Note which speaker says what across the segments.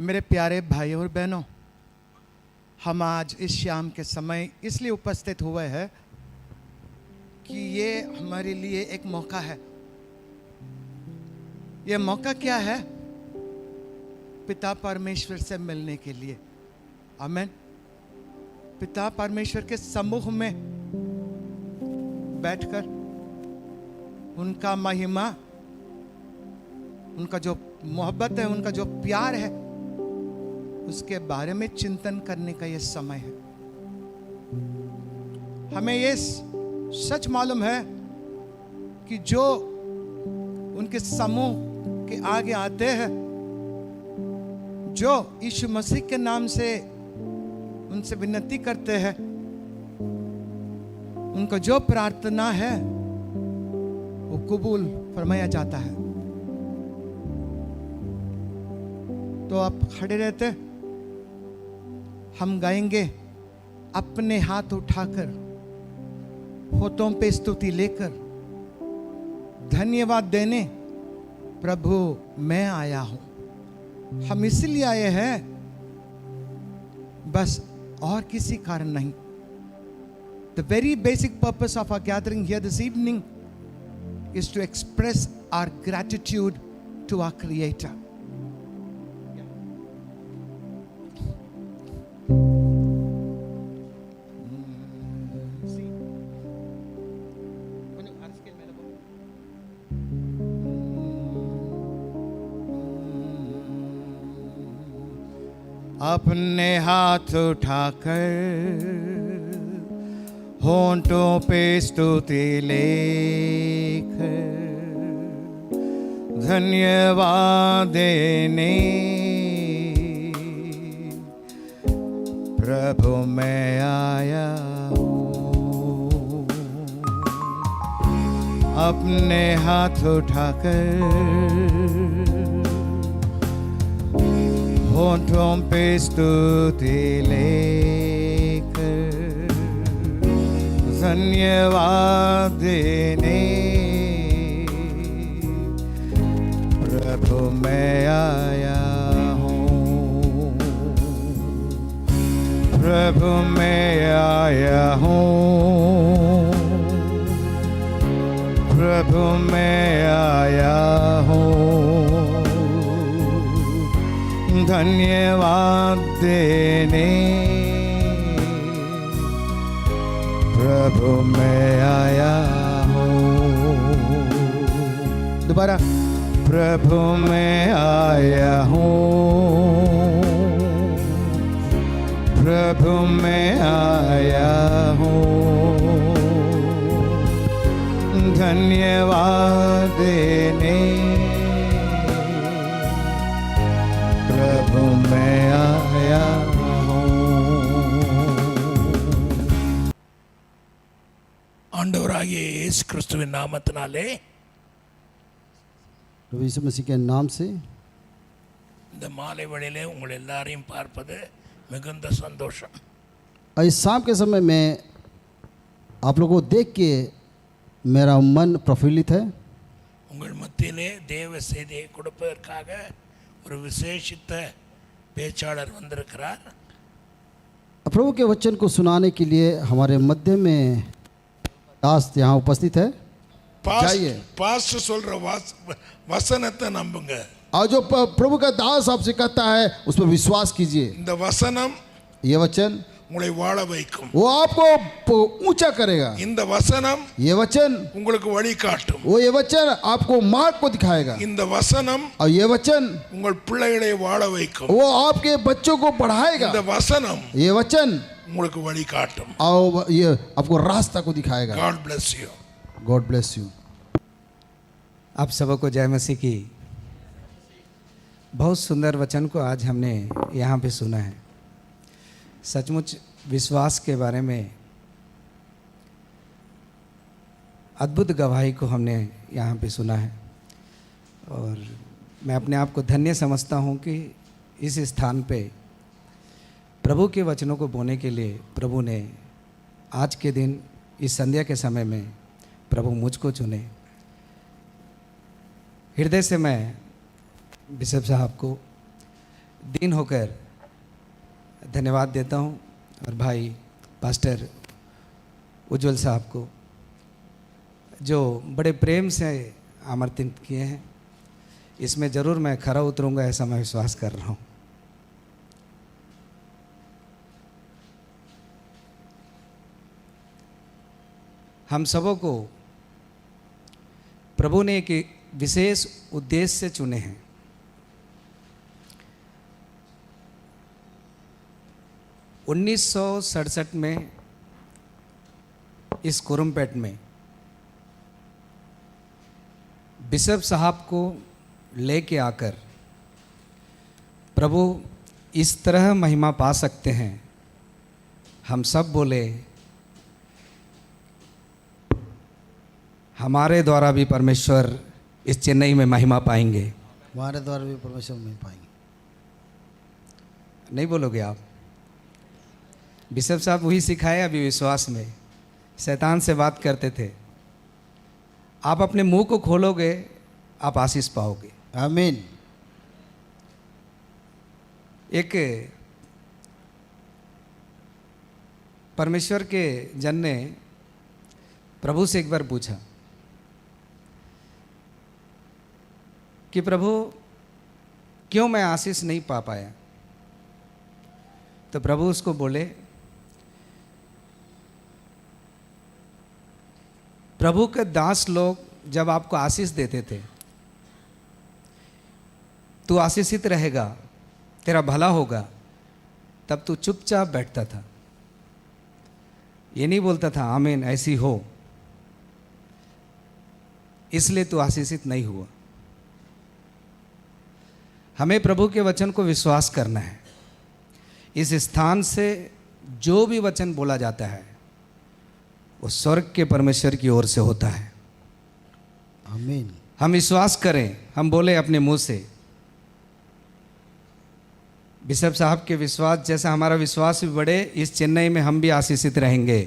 Speaker 1: मेरे प्यारे भाई और बहनों, हम आज इस शाम के समय इसलिए उपस्थित हुए हैं कि ये हमारे लिए एक मौका है। ये मौका क्या है? पिता परमेश्वर से मिलने के लिए। आमीन। पिता परमेश्वर के समूह में बैठकर उनका महिमा, उनका जो मोहब्बत है, उनका जो प्यार है, उसके बारे में चिंतन करने का ये समय है। हमें ये सच मालूम है कि जो उनके समूह के आगे आते हैं, जो यीशु मसीह के नाम से उनसे विनती करते हैं, उनका जो प्रार्थना है वो कबूल फरमाया जाता है। तो आप खड़े रहते, हम गाएंगे अपने हाथ उठाकर, होठों पे स्तुति लेकर, धन्यवाद देने, प्रभु मैं आया हूं। हम इसलिए आए हैं, बस और किसी कारण नहीं। The very basic purpose of our gathering here this evening is to express our gratitude to our Creator. अपने हाथ उठाकर, होंठों पे स्तुति लेकर, धन्यवाद देने, प्रभु मैं आया हूँ। अपने हाथ उठाकर, होठों पे स्तुति लेकर, धन्यवाद देने, प्रभु मैं आया हूँ। प्रभु मैं आया हूँ। प्रभु मैं आया हूँ। धन्यवाद देने, प्रभु मैं आया हूँ। दोबारा, प्रभु मैं आया हूँ। प्रभु मैं आया हूँ। धन्यवाद देने, प्रभु मैं आया हूँ।
Speaker 2: ஆண்டவராகிய இயேசு கிறிஸ்துவின் நாமத்தினாலே
Speaker 3: प्रभु यीशु मसीह के नाम से
Speaker 2: இந்த மாலை வேளையிலே உங்கள் எல்லாரையும் பார்ப்பது மிகுந்த சந்தோஷம்.
Speaker 3: इस शाम के समय में आप लोगों को देख के मेरा मन प्रफुल्लित है।
Speaker 2: உங்கள் மத்தியிலே தேவ செய்தியை கொடுப்பதற்காக ஒரு விசேஷித்த பேச்சாளர் வந்திருக்கிறார்.
Speaker 3: प्रभु के वचन को सुनाने के लिए हमारे मध्य में दास यहाँ उपस्थित है। जाइए,
Speaker 2: பாஸ்டர் சொல்ற வசனத்தை நம்புங்க.
Speaker 3: और जो प्रभु का दास आपसे कहता है उस पर विश्वास कीजिए।
Speaker 2: இந்த வசனம்
Speaker 3: ये वचन
Speaker 2: உங்களை வாழ வைக்கும்.
Speaker 3: वो आपको ऊंचा करेगा।
Speaker 2: இந்த வசனம்
Speaker 3: ये वचन
Speaker 2: உங்களுக்கு வழி காட்டும்.
Speaker 3: वो ये वचन आपको मार्ग को दिखाएगा।
Speaker 2: இந்த வசனம்
Speaker 3: और ये वचन
Speaker 2: உங்கள் பிள்ளைகளை வாழ வைக்கும்.
Speaker 3: वो आपके बच्चों को बढ़ाएगा।
Speaker 2: இந்த வசனம்
Speaker 3: ये वचन
Speaker 2: உங்களுக்கு वழி காட்டும்.
Speaker 3: और ये आपको रास्ता को दिखाएगा।
Speaker 2: God bless you.
Speaker 3: God bless you.
Speaker 4: आप सबको जय मसीह की। बहुत सुंदर वचन को आज हमने यहाँ पे सुना है। सचमुच विश्वास के बारे में अद्भुत गवाही को हमने यहाँ पे सुना है, और मैं अपने आप को धन्य समझता हूँ कि इस स्थान पे प्रभु के वचनों को बोने के लिए प्रभु ने आज के दिन इस संध्या के समय में प्रभु मुझको चुने। हृदय से मैं बिशप साहब को दीन होकर धन्यवाद देता हूँ, और भाई पास्टर उज्जवल साहब को जो बड़े प्रेम से आमंत्रित किए हैं, इसमें ज़रूर मैं खरा उतरूँगा ऐसा मैं विश्वास कर रहा हूँ। हम सबों को प्रभु ने एक विशेष उद्देश्य से चुने हैं। उन्नीस में इस कुरुमपेट में बिशप साहब को लेके आकर प्रभु इस तरह महिमा पा सकते हैं, हम सब बोले हमारे द्वारा भी परमेश्वर इस चेन्नई में महिमा पाएंगे।
Speaker 3: हमारे द्वारा भी परमेश्वर नहीं पाएंगे।
Speaker 4: नहीं बोलोगे आप? बिशप साहब वही सिखाए अभी विश्वास में, शैतान से बात करते थे, आप अपने मुंह को खोलोगे आप आशीष पाओगे।
Speaker 3: आमीन।
Speaker 4: एक परमेश्वर के जन ने प्रभु से एक बार पूछा कि प्रभु क्यों मैं आशीष नहीं पा पाया? तो प्रभु उसको बोले, प्रभु के दास लोग जब आपको आशीष देते थे, तू आशीषित रहेगा, तेरा भला होगा, तब तू चुपचाप बैठता था, ये नहीं बोलता था आमीन ऐसी हो, इसलिए तू आशीषित नहीं हुआ। हमें प्रभु के वचन को विश्वास करना है। इस स्थान से जो भी वचन बोला जाता है वो स्वर्ग के परमेश्वर की ओर से होता है।
Speaker 3: आमीन।
Speaker 4: हम विश्वास करें, हम बोले अपने मुंह से, बिशप साहब के विश्वास जैसा हमारा विश्वास भी बढ़े, इस चेन्नई में हम भी आशीषित रहेंगे।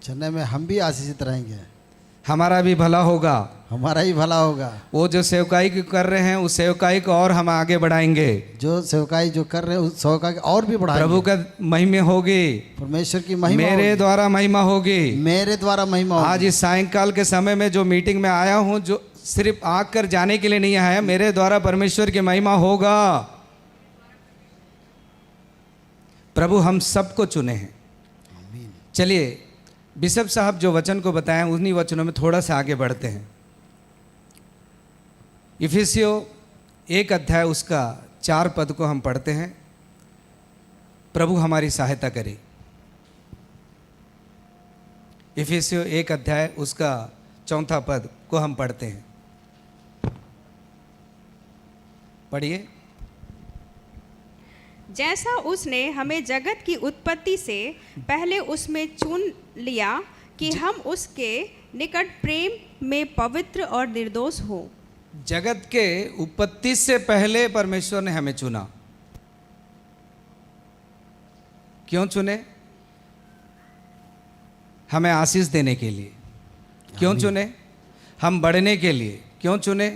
Speaker 3: चेन्नई में हम भी आशीषित रहेंगे,
Speaker 4: हमारा भी भला होगा,
Speaker 3: हमारा ही भला होगा।
Speaker 4: वो जो सेवकाई कर रहे हैं उस सेवकाई को और हम आगे बढ़ाएंगे।
Speaker 3: जो सेवकाई जो कर रहे हैं उस सेवकाई और भी बढ़ाएंगे।
Speaker 4: प्रभु का महिमा होगी,
Speaker 3: परमेश्वर की महिमा
Speaker 4: मेरे
Speaker 3: होगी।
Speaker 4: द्वारा महिमा होगी,
Speaker 3: मेरे द्वारा महिमा होगी।
Speaker 4: आज इस सायंकाल के समय में जो मीटिंग में आया हूं, जो सिर्फ आकर जाने के लिए नहीं आया, मेरे द्वारा परमेश्वर की महिमा होगा। प्रभु हम सबको चुने हैं। चलिए बिशप साहब जो वचन को बताएं उन्हीं वचनों में थोड़ा सा आगे बढ़ते हैं। इफिसियो 1 अध्याय उसका 4 पद को हम पढ़ते हैं। प्रभु हमारी सहायता करे। इफिसियो 1 अध्याय उसका 4 पद को हम पढ़ते हैं। पढ़िए।
Speaker 5: जैसा उसने हमें जगत की उत्पत्ति से पहले उसमें चुन लिया कि हम उसके निकट प्रेम में पवित्र और निर्दोष हो।
Speaker 4: जगत के उत्पत्ति से पहले परमेश्वर ने हमें चुना। क्यों चुने? हमें आशीष देने के लिए। क्यों चुने? हम बढ़ने के लिए। क्यों चुने?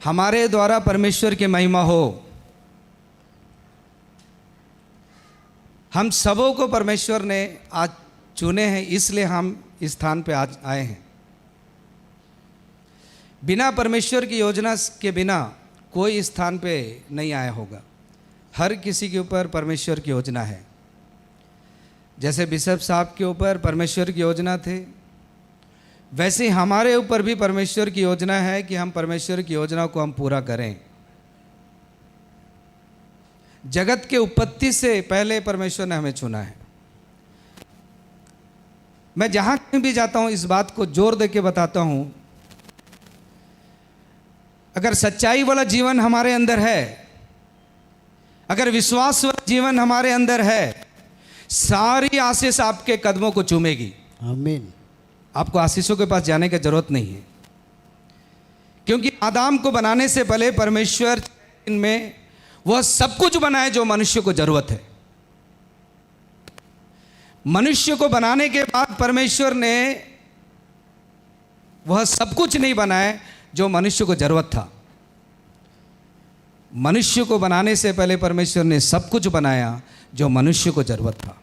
Speaker 4: हमारे द्वारा परमेश्वर की महिमा हो। हम सबों को परमेश्वर ने आज चुने हैं, इसलिए हम इस स्थान पे आज आए हैं। बिना परमेश्वर की योजना के बिना कोई इस स्थान पे नहीं आया होगा। हर किसी के ऊपर परमेश्वर की योजना है। जैसे बिशप साहब के ऊपर परमेश्वर की योजना थे, वैसे हमारे ऊपर भी परमेश्वर की योजना है कि हम परमेश्वर की योजना को हम पूरा करें। जगत के उत्पत्ति से पहले परमेश्वर ने हमें चुना है। मैं जहां कहीं भी जाता हूं इस बात को जोर दे के बताता हूं, अगर सच्चाई वाला जीवन हमारे अंदर है, अगर विश्वास वाला जीवन हमारे अंदर है, सारी आशीष आपके कदमों को चूमेगी।
Speaker 3: आमीन।
Speaker 4: आपको आशीषों के पास जाने की जरूरत नहीं है, क्योंकि आदम को बनाने से पहले परमेश्वर इनमें वह सब कुछ बनाए जो मनुष्य को जरूरत है। मनुष्य को बनाने के बाद परमेश्वर ने वह सब कुछ नहीं बनाए जो मनुष्य को जरूरत था। मनुष्य को बनाने से पहले परमेश्वर ने सब कुछ बनाया जो मनुष्य को जरूरत था।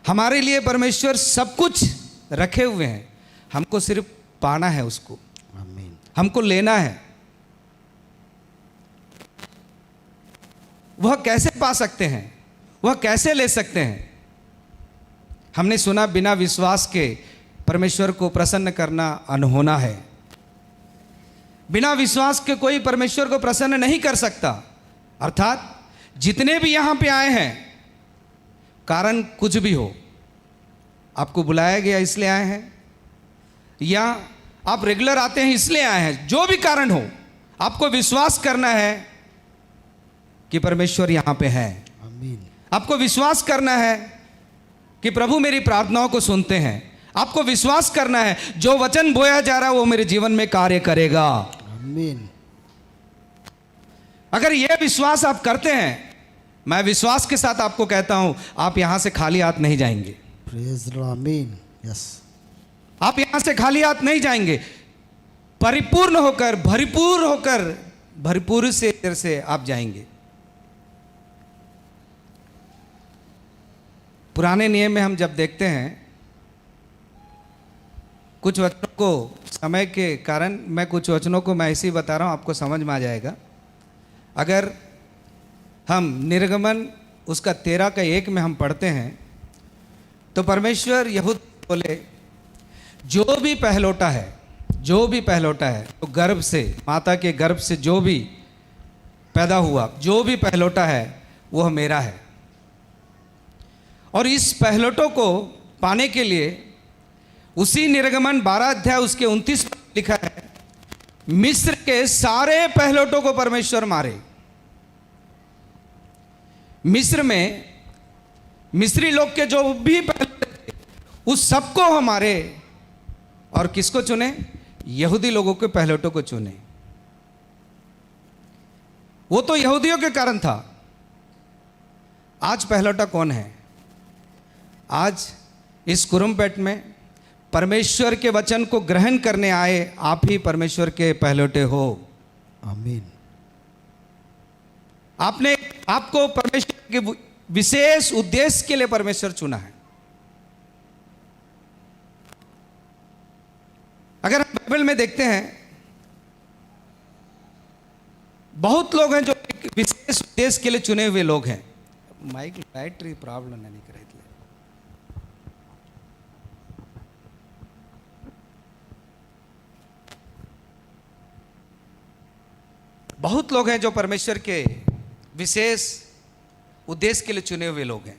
Speaker 4: हमारे लिए परमेश्वर सब कुछ रखे हुए हैं, हमको सिर्फ पाना है उसको,
Speaker 3: आमीन।
Speaker 4: हमको लेना है। वह कैसे पा सकते हैं, वह कैसे ले सकते हैं? हमने सुना बिना विश्वास के परमेश्वर को प्रसन्न करना अनहोना है। बिना विश्वास के कोई परमेश्वर को प्रसन्न नहीं कर सकता। अर्थात जितने भी यहां पे आए हैं, कारण कुछ भी हो, आपको बुलाया गया इसलिए आए हैं, या आप रेगुलर आते हैं इसलिए आए हैं, जो भी कारण हो, आपको विश्वास करना है कि परमेश्वर यहां पे है।
Speaker 3: आमीन।
Speaker 4: आपको विश्वास करना है कि प्रभु मेरी प्रार्थनाओं को सुनते हैं। आपको विश्वास करना है जो वचन बोया जा रहा है वो मेरे जीवन में कार्य करेगा।
Speaker 3: आमीन।
Speaker 4: अगर यह विश्वास आप करते हैं, मैं विश्वास के साथ आपको कहता हूं, आप यहां से खाली हाथ नहीं जाएंगे।
Speaker 3: Praise the Lord. आमीन। यस।
Speaker 4: आप यहां से खाली हाथ नहीं जाएंगे। परिपूर्ण होकर, भरपूर होकर, भरपूर से आप जाएंगे। पुराने नियम में हम जब देखते हैं, कुछ वचनों को, समय के कारण मैं कुछ वचनों को मैं ऐसे ही बता रहा हूं, आपको समझ में आ जाएगा। अगर हम निर्गमन उसका 13:1 में हम पढ़ते हैं तो परमेश्वर यहूद बोले, जो भी पहलौठा है, जो भी पहलौठा है, तो गर्भ से, माता के गर्भ से जो भी पैदा हुआ, जो भी पहलौठा है वह मेरा है। और इस पहलौठों को पाने के लिए उसी निर्गमन 12 अध्याय उसके 29 में लिखा है, मिस्र के सारे पहलौठों को परमेश्वर मारे। मिस्र में मिस्री लोग के जो भी पहलौठे थे उस सबको हमारे, और किसको चुने? यहूदी लोगों के पहलौठों को चुने। वो तो यहूदियों के कारण था। आज पहलौठा कौन है? आज इस कुरुमपेट में परमेश्वर के वचन को ग्रहण करने आए आप ही परमेश्वर के पहलौठे हो।
Speaker 3: आमीन।
Speaker 4: आपको परमेश्वर के विशेष उद्देश्य के लिए परमेश्वर चुना है। अगर हम बाइबल में देखते हैं, बहुत लोग हैं जो एक विशेष उद्देश्य के लिए चुने हुए लोग हैं। माइक बैटरी प्रॉब्लम नहीं कर रही थी। बहुत लोग हैं जो परमेश्वर के विशेष उद्देश्य के लिए चुने हुए लोग हैं।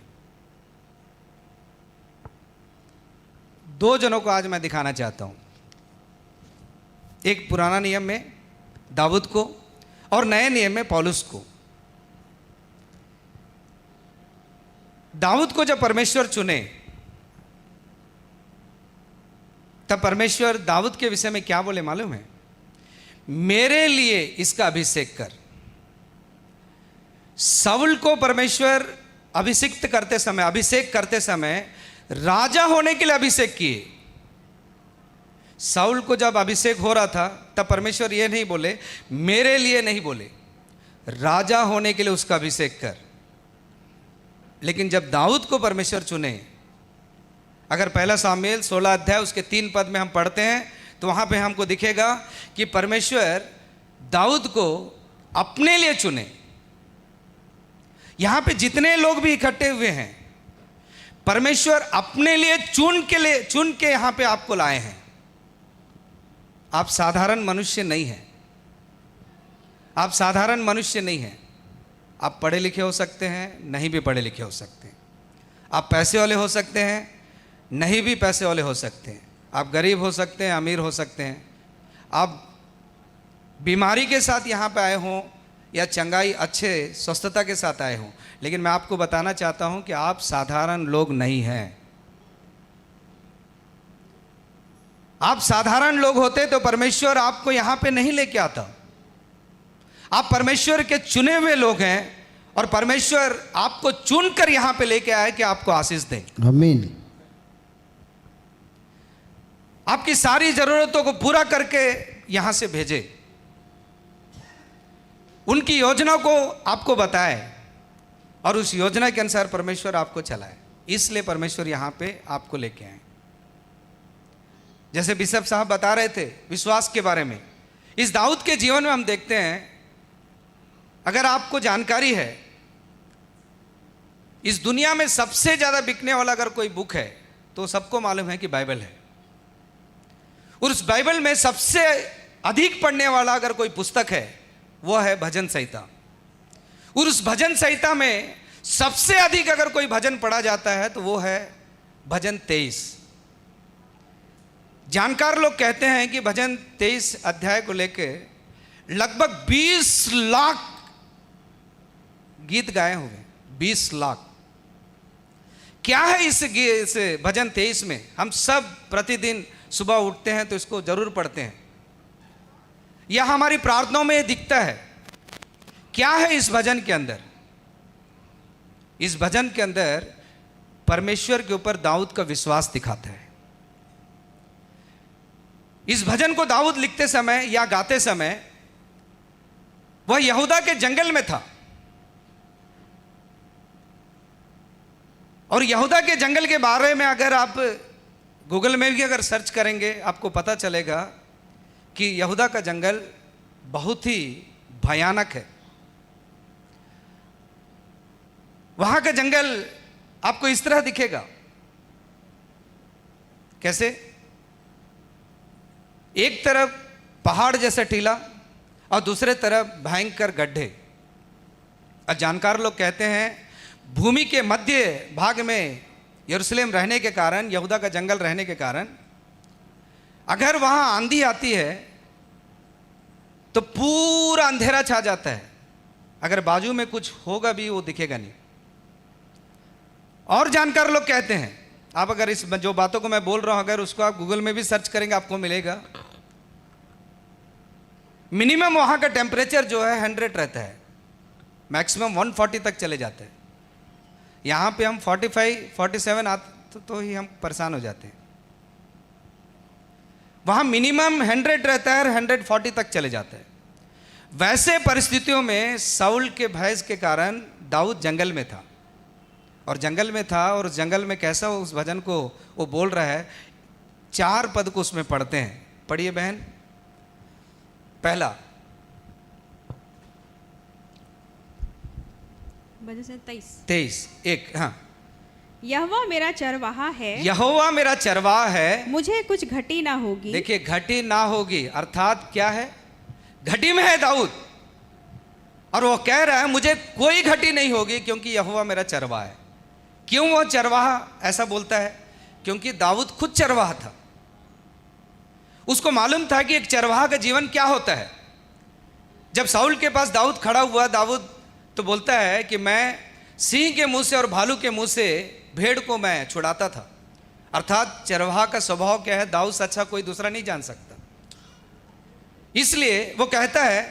Speaker 4: 2 जनों को आज मैं दिखाना चाहता हूं। एक पुराना नियम में दाऊद को और नए नियम में पौलुस को। दाऊद को जब परमेश्वर चुने तब परमेश्वर दाऊद के विषय में क्या बोले मालूम है? मेरे लिए इसका अभिषेक कर। शाऊल को परमेश्वर अभिषेक करते समय राजा होने के लिए अभिषेक किए। शाऊल को जब अभिषेक हो रहा था तब परमेश्वर ये नहीं बोले, मेरे लिए नहीं बोले, राजा होने के लिए उसका अभिषेक कर। लेकिन जब दाऊद को परमेश्वर चुने, अगर 1 सामुएल 16 अध्याय उसके 3 पद में हम पढ़ते हैं तो वहां पे हमको दिखेगा कि परमेश्वर दाऊद को अपने लिए चुने। यहां पे जितने लोग भी इकट्ठे हुए हैं, परमेश्वर अपने लिए चुन के यहां पे आपको लाए हैं। आप साधारण मनुष्य नहीं हैं। आप साधारण मनुष्य नहीं हैं। आप पढ़े लिखे हो सकते हैं, नहीं भी पढ़े लिखे हो सकते हैं। आप पैसे वाले हो सकते हैं, नहीं भी पैसे वाले हो सकते हैं। आप गरीब हो सकते हैं, अमीर हो सकते हैं। आप बीमारी के साथ यहाँ पे आए हों या चंगाई, अच्छे स्वस्थता के साथ आए हों, लेकिन मैं आपको बताना चाहता हूँ कि आप साधारण लोग नहीं हैं। आप साधारण लोग होते तो परमेश्वर आपको यहाँ पे नहीं लेके आता। आप परमेश्वर के चुने हुए लोग हैं और परमेश्वर आपको चुनकर यहाँ पे लेके आए कि आपको आशीष दे।
Speaker 3: आमीन।
Speaker 4: आपकी सारी जरूरतों को पूरा करके यहां से भेजे। उनकी योजना को आपको बताए और उस योजना के अनुसार परमेश्वर आपको चलाए। इसलिए परमेश्वर यहाँ पे आपको लेके आए। जैसे बिशप साहब बता रहे थे विश्वास के बारे में, इस दाऊद के जीवन में हम देखते हैं, अगर आपको जानकारी है, इस दुनिया में सबसे ज्यादा बिकने वाला अगर कोई बुक है तो सबको मालूम है कि बाइबल है। और उस बाइबल में सबसे अधिक पढ़ने वाला अगर कोई पुस्तक है वो है भजन संहिता। और उस भजन संहिता में सबसे अधिक अगर कोई भजन पढ़ा जाता है तो वो है भजन 23। जानकार लोग कहते हैं कि भजन 23 अध्याय को लेके लगभग 20 लाख गीत गाए हुए। 20 लाख। क्या है इस भजन 23 में? हम सब प्रतिदिन सुबह उठते हैं तो इसको जरूर पढ़ते हैं, यह हमारी प्रार्थनाओं में दिखता है। क्या है इस भजन के अंदर? इस भजन के अंदर परमेश्वर के ऊपर दाऊद का विश्वास दिखाता है। इस भजन को दाऊद लिखते समय या गाते समय वह यहूदा के जंगल में था, और यहूदा के जंगल के बारे में अगर आप गूगल में भी अगर सर्च करेंगे आपको पता चलेगा कि यहूदा का जंगल बहुत ही भयानक है। वहां का जंगल आपको इस तरह दिखेगा। कैसे? एक तरफ पहाड़ जैसा टीला और दूसरे तरफ भयंकर गड्ढे। और जानकार लोग कहते हैं भूमि के मध्य भाग में यरूशलेम रहने के कारण, यहूदा का जंगल रहने के कारण, अगर वहां आंधी आती है तो पूरा अंधेरा छा जाता है। अगर बाजू में कुछ होगा भी वो दिखेगा नहीं। और जानकार लोग कहते हैं, आप अगर इस जो बातों को मैं बोल रहा हूं अगर उसको आप गूगल में भी सर्च करेंगे आपको मिलेगा, मिनिमम वहां का टेम्परेचर जो है 100 रहता है, मैक्सिमम 140 तक चले जाते हैं। यहां पे हम 45 47 आते तो ही हम परेशान हो जाते हैं। वहां मिनिमम 100 रहता है और 140 तक चले जाता है। वैसे परिस्थितियों में साउल के भय के कारण दाऊद जंगल में था, और जंगल में था और जंगल में कैसा उस भजन को वो बोल रहा है। 4 पद को उसमें पढ़ते हैं। पढ़िए बहन। पहला
Speaker 5: भजन
Speaker 4: 23 1। हाँ।
Speaker 5: यहोवा मेरा चरवाहा है,
Speaker 4: यहोवा मेरा चरवाहा है,
Speaker 5: मुझे कुछ घटी ना होगी।
Speaker 4: देखिए घटी ना होगी अर्थात क्या है? घटी में है दाऊद, और वो कह रहा है मुझे कोई घटी नहीं होगी क्योंकि यहोवा मेरा चरवाहा है। क्यों वो चरवाहा ऐसा बोलता है? क्योंकि दाऊद खुद चरवाहा था। उसको मालूम था कि एक चरवाहा का जीवन क्या होता है। जब साउल के पास दाऊद खड़ा हुआ, दाऊद तो बोलता है कि मैं सिंह के मुंह से और भालू के मुंह से भेड़ को मैं छुड़ाता था। अर्थात चरवाहा का स्वभाव क्या है, दाऊद से अच्छा कोई दूसरा नहीं जान सकता। इसलिए वो कहता है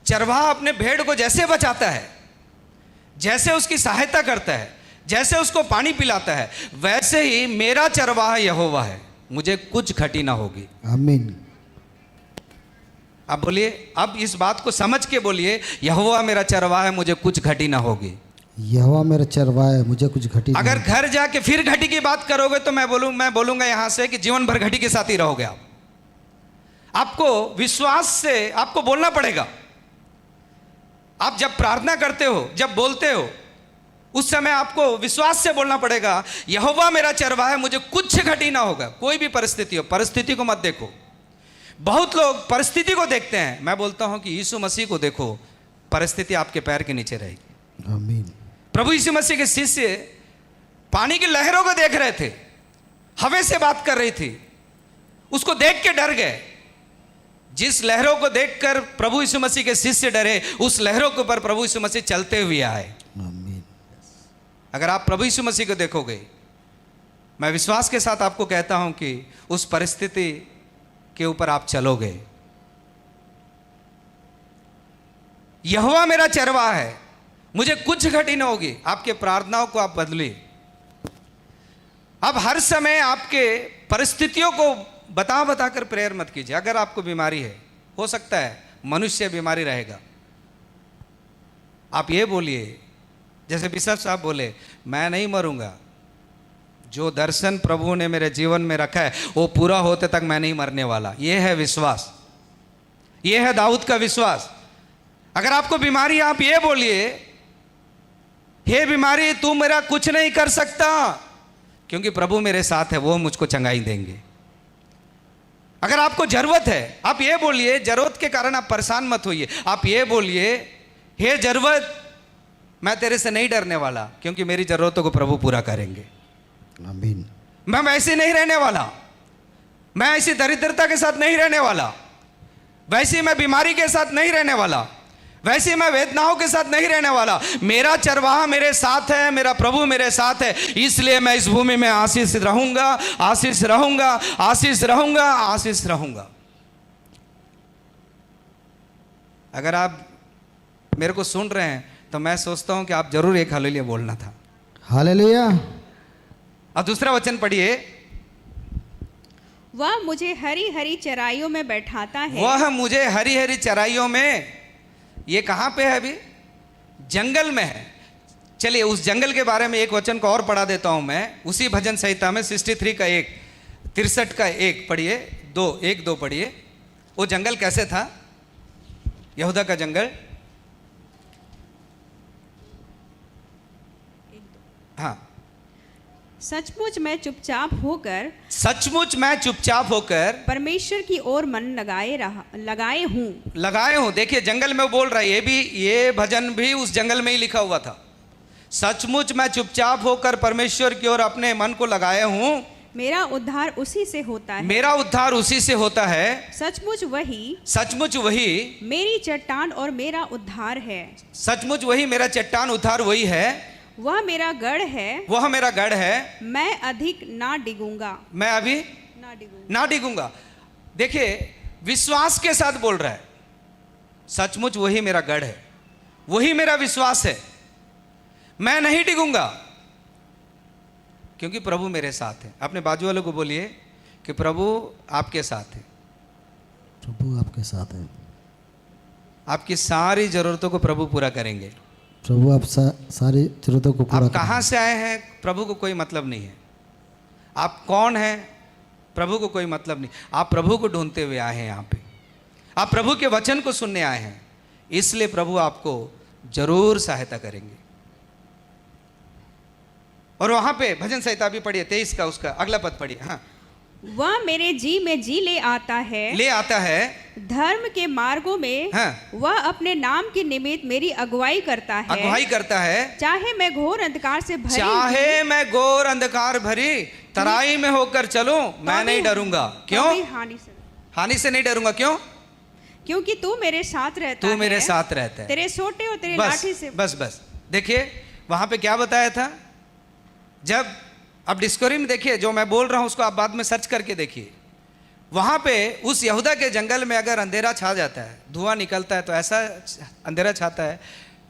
Speaker 4: चरवाहा अपने भेड़ को जैसे बचाता है, जैसे उसकी सहायता करता है, जैसे उसको पानी पिलाता है, वैसे ही मेरा चरवाहा यहोवा है, मुझे कुछ घटी ना होगी।
Speaker 3: आमीन।
Speaker 4: अब बोलिए, अब इस बात को समझ के बोलिए, यहोवा मेरा चरवाहा है, मुझे कुछ घटी ना होगी।
Speaker 3: यहोवा मेरा चरवाहा है, मुझे कुछ घटी ना
Speaker 4: अगर
Speaker 3: होगी।
Speaker 4: घर जाके फिर घटी की बात करोगे तो मैं बोलूंगा यहां से कि जीवन भर घटी के साथ ही रहोगे आप। आपको विश्वास से आपको बोलना पड़ेगा। आप जब प्रार्थना करते हो, जब बोलते हो, उस समय आपको विश्वास से बोलना पड़ेगा, यहोवा मेरा चरवाहा है, मुझे कुछ घटी ना होगा। कोई भी परिस्थिति हो, परिस्थिति को मत देखो। बहुत लोग परिस्थिति को देखते हैं। मैं बोलता हूं कि यीशु मसीह को देखो, परिस्थिति आपके पैर के नीचे रहेगी।
Speaker 3: आमीन।
Speaker 4: प्रभु यीशु मसीह के शिष्य पानी की लहरों को देख रहे थे, हवा से बात कर रही थी, उसको देख के डर गए। जिस लहरों को देखकर प्रभु यीशु मसीह के शिष्य डरे, उस लहरों के ऊपर प्रभु यीशु मसीह चलते हुए आए।
Speaker 3: आमीन।
Speaker 4: अगर आप प्रभु यीशु मसीह को देखोगे, मैं विश्वास के साथ आपको कहता हूं कि उस परिस्थिति के ऊपर आप चलोगे। यहोवा मेरा चरवाहा है, मुझे कुछ घटी न होगी। आपके प्रार्थनाओं को आप बदलिए। अब हर समय आपके परिस्थितियों को बता कर प्रेयर मत कीजिए। अगर आपको बीमारी है, हो सकता है मनुष्य बीमारी रहेगा, आप ये बोलिए, जैसे बिशप साहब बोले, मैं नहीं मरूंगा, जो दर्शन प्रभु ने मेरे जीवन में रखा है वो पूरा होते तक मैं नहीं मरने वाला। ये है विश्वास, ये है दाऊद का विश्वास। अगर आपको बीमारी, आप ये बोलिए, हे बीमारी तू मेरा कुछ नहीं कर सकता, क्योंकि प्रभु मेरे साथ है, वो मुझको चंगाई देंगे। अगर आपको जरूरत है, आप ये बोलिए, जरूरत के कारण आप परेशान मत होइए, आप ये बोलिए, हे जरूरत मैं तेरे से नहीं डरने वाला, क्योंकि मेरी जरूरतों को प्रभु पूरा करेंगे।
Speaker 3: आमीन।
Speaker 4: मैं वैसे नहीं रहने वाला, मैं ऐसी दरिद्रता के साथ नहीं रहने वाला, वैसे मैं बीमारी के साथ नहीं रहने वाला, वैसे मैं वेदनाओं के साथ नहीं रहने वाला। मेरा चरवाहा मेरे साथ है, मेरा प्रभु मेरे साथ है, इसलिए मैं इस भूमि में आशीष रहूंगा, आशीष रहूंगा, आशीष रहूंगा, आशीष रहूंगा। अगर आप मेरे को सुन रहे हैं तो मैं सोचता हूं कि आप जरूर एक हालेलुया बोलना था।
Speaker 3: हालेलुया।
Speaker 4: और दूसरा वचन पढ़िए,
Speaker 5: वह मुझे हरी हरी चराइयों में बैठाता है।
Speaker 4: वह मुझे हरी हरी चराइयों में, ये कहाँ पे है? अभी जंगल में है। चलिए उस जंगल के बारे में एक वचन को और पढ़ा देता हूं मैं, उसी भजन संहिता में 63 का 1, 63 का 1 पढ़िए, 1-2 पढ़िए। वो जंगल कैसे था? यहूदा का जंगल। हाँ,
Speaker 5: सचमुच मैं चुपचाप होकर,
Speaker 4: सचमुच मैं चुपचाप होकर
Speaker 5: परमेश्वर की ओर मन लगाए हूँ।
Speaker 4: देखिए जंगल में वो बोल रहा है, ये भजन भी उस जंगल में ही लिखा हुआ था। सचमुच मैं चुपचाप होकर परमेश्वर की ओर अपने मन को लगाए हूँ,
Speaker 5: मेरा उद्धार उसी से होता है।
Speaker 4: मेरा उद्धार उसी से होता है।
Speaker 5: सचमुच वही मेरी चट्टान और मेरा उद्धार है।
Speaker 4: सचमुच वही मेरा चट्टान, उद्धार वही है।
Speaker 5: वह मेरा गढ़ है,
Speaker 4: वह मेरा गढ़ है।
Speaker 5: मैं अधिक ना डिगूंगा,
Speaker 4: मैं अभी ना डिगूंगा। देखिए विश्वास के साथ बोल रहा है, सचमुच वही मेरा गढ़ है, वही मेरा विश्वास है, मैं नहीं डिगूंगा, क्योंकि प्रभु मेरे साथ है। अपने बाजू वालों को बोलिए कि प्रभु आपके साथ है।
Speaker 3: प्रभु आपके साथ है।
Speaker 4: आपकी सारी जरूरतों को प्रभु पूरा करेंगे।
Speaker 3: प्रभु आप सारी जरूरतों को पूरा
Speaker 4: आप कहाँ से आए हैं प्रभु को कोई मतलब नहीं है, आप कौन हैं प्रभु को कोई मतलब नहीं। आप प्रभु को ढूंढते हुए आए हैं यहाँ पे, आप प्रभु के वचन को सुनने आए हैं, इसलिए प्रभु आपको जरूर सहायता करेंगे। और वहां पे भजन संहिता भी पढ़िए 23 का, उसका अगला पद पढ़िए। हाँ,
Speaker 5: वह मेरे जी में जी ले आता है, धर्म के मार्गों में।
Speaker 4: हाँ,
Speaker 5: वह अपने नाम के निमित्त मेरी अगुवाई करता है। चाहे मैं घोर अंधकार भरी तराई में होकर चलूं, मैं नहीं डरूंगा। क्यों? हानि से नहीं डरूंगा। क्यों? क्योंकि तू मेरे साथ रहता है। तेरे सोटे और तेरे लाठी से।
Speaker 4: बस देखिए वहां पे क्या बताया था। जब अब डिस्कवरी में देखिए, जो मैं बोल रहा हूं उसको आप बाद में सर्च करके देखिए। वहां पे उस यहूदा के जंगल में अगर अंधेरा छा जाता है, धुआं निकलता है, तो ऐसा अंधेरा छाता है,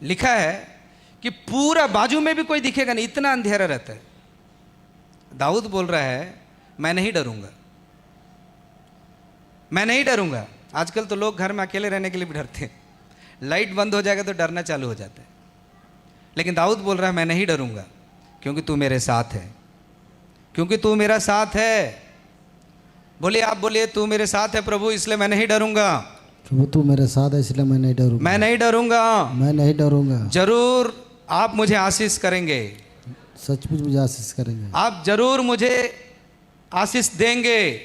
Speaker 4: लिखा है कि पूरा बाजू में भी कोई दिखेगा नहीं, इतना अंधेरा रहता है। दाऊद बोल रहा है मैं नहीं डरूंगा, मैं नहीं डरूंगा। आजकल तो लोग घर में अकेले रहने के लिए भी डरते हैं, लाइट बंद हो जाएगा तो डरना चालू हो जाता है। लेकिन दाऊद बोल रहा है मैं नहीं डरूंगा, क्योंकि तू मेरे साथ है, क्योंकि तू मेरा साथ है। बोलिए, आप बोलिए, तू मेरे साथ है प्रभु, इसलिए मैं नहीं डरूंगा।
Speaker 3: प्रभु तू मेरे साथ है, इसलिए मैं नहीं डरूंगा।
Speaker 4: मैं नहीं डरूंगा,
Speaker 3: मैं नहीं डरूंगा।
Speaker 4: जरूर आप मुझे आशीष करेंगे,
Speaker 3: सचमुच मुझे आशीष करेंगे।
Speaker 4: आप जरूर मुझे आशीष देंगे,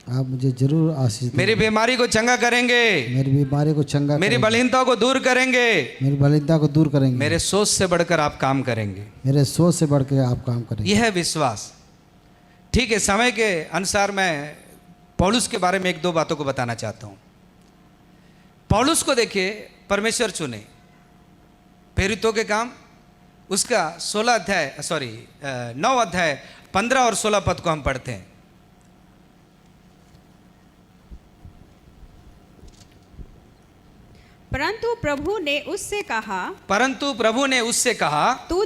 Speaker 3: आप मुझे जरूर आशीष देंगे।
Speaker 4: मेरी बीमारी को चंगा करेंगे,
Speaker 3: मेरी बीमारी को चंगा,
Speaker 4: मेरी बलहीनता को दूर करेंगे,
Speaker 3: मेरी बलहीनता को दूर करेंगे।
Speaker 4: मेरे सोच से बढ़कर आप काम करेंगे,
Speaker 3: मेरे सोच से बढ़कर आप काम करेंगे।
Speaker 4: यह है विश्वास। ठीक है, समय के अनुसार मैं पौलुस के बारे में 1-2 बातों को बताना चाहता हूं। पौलुस को देखिए, परमेश्वर चुने। प्रेरितों के काम उसका 9 अध्याय 15 और 16 पद को हम पढ़ते हैं।
Speaker 5: परंतु प्रभु ने उससे कहा, तू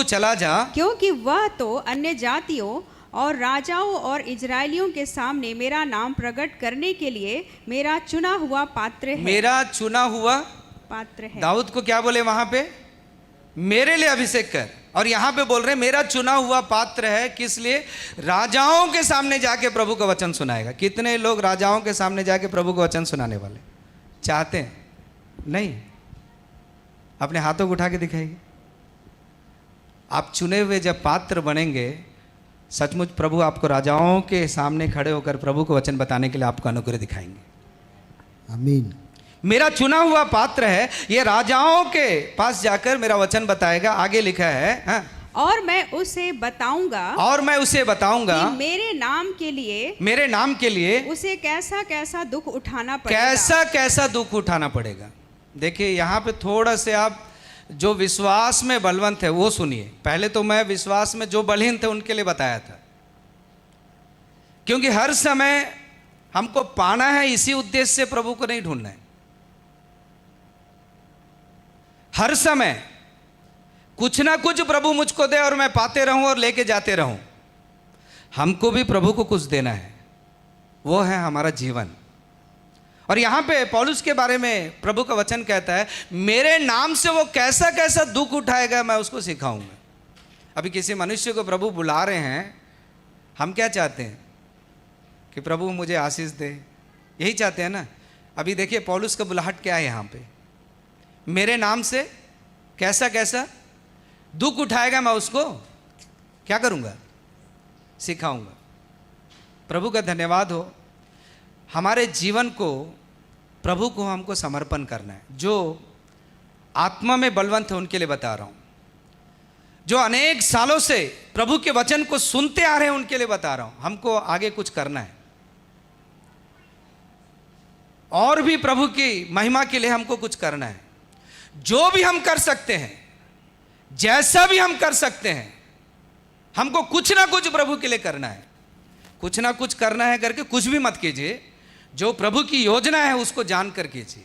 Speaker 5: चला जा, क्योंकि वह तो अन्य जातियों और राजाओं और इजरायलियों के सामने मेरा नाम प्रकट करने के लिए मेरा चुना हुआ पात्र है।
Speaker 4: मेरा चुना हुआ
Speaker 5: पात्र है।
Speaker 4: दाऊद को क्या बोले वहां पे? मेरे लिए अभिषेक कर। और यहां पे बोल रहे मेरा चुना हुआ पात्र है, किस लिए? राजाओं के सामने जाके प्रभु का वचन सुनाएगा। कितने लोग राजाओं के सामने जाके प्रभु का वचन सुनाने वाले चाहते हैं? नहीं। अपने हाथों को उठा के दिखाइए। आप चुने हुए जब पात्र बनेंगे, सचमुच प्रभु आपको राजाओं के सामने खड़े होकर प्रभु को वचन बताने के लिए आपको अनुग्रह दिखाएंगे।
Speaker 3: आमीन।
Speaker 4: मेरा चुना हुआ पात्र है, ये राजाओं के पास जाकर मेरा वचन बताएगा। आगे लिखा है हाँ?
Speaker 5: और मैं उसे बताऊंगा कि मेरे नाम के लिए उसे कैसा कैसा दुख उठाना पड़ेगा।
Speaker 4: देखिए यहाँ पे थोड़ा से आप जो विश्वास में बलवंत है वो सुनिए। पहले तो मैं विश्वास में जो बलहीन थे उनके लिए बताया था, क्योंकि हर समय हमको पाना है, इसी उद्देश्य से प्रभु को नहीं ढूंढना है। हर समय कुछ ना कुछ प्रभु मुझको दे और मैं पाते रहूं और लेके जाते रहूं। हमको भी प्रभु को कुछ देना है, वो है हमारा जीवन। और यहां पे पौलुस के बारे में प्रभु का वचन कहता है, मेरे नाम से वो कैसा कैसा दुख उठाएगा मैं उसको सिखाऊंगा। अभी किसी मनुष्य को प्रभु बुला रहे हैं, हम क्या चाहते हैं कि प्रभु मुझे आशीष दे, यही चाहते हैं ना। अभी देखिए पौलुस का बुलाहट क्या है यहाँ पे, मेरे नाम से कैसा कैसा दुख उठाएगा मैं उसको क्या करूँगा? सिखाऊंगा। प्रभु का धन्यवाद हो। हमारे जीवन को प्रभु को हमको समर्पण करना है। जो आत्मा में बलवंत है उनके लिए बता रहा हूँ, जो अनेक सालों से प्रभु के वचन को सुनते आ रहे हैं उनके लिए बता रहा हूँ। हमको आगे कुछ करना है और भी प्रभु की महिमा के लिए हमको कुछ करना है। जो भी हम कर सकते हैं, जैसा भी हम कर सकते हैं, हमको कुछ ना कुछ प्रभु के लिए करना है। कुछ ना कुछ करना है करके कुछ भी मत कीजिए, जो प्रभु की योजना है उसको जानकर कीजिए।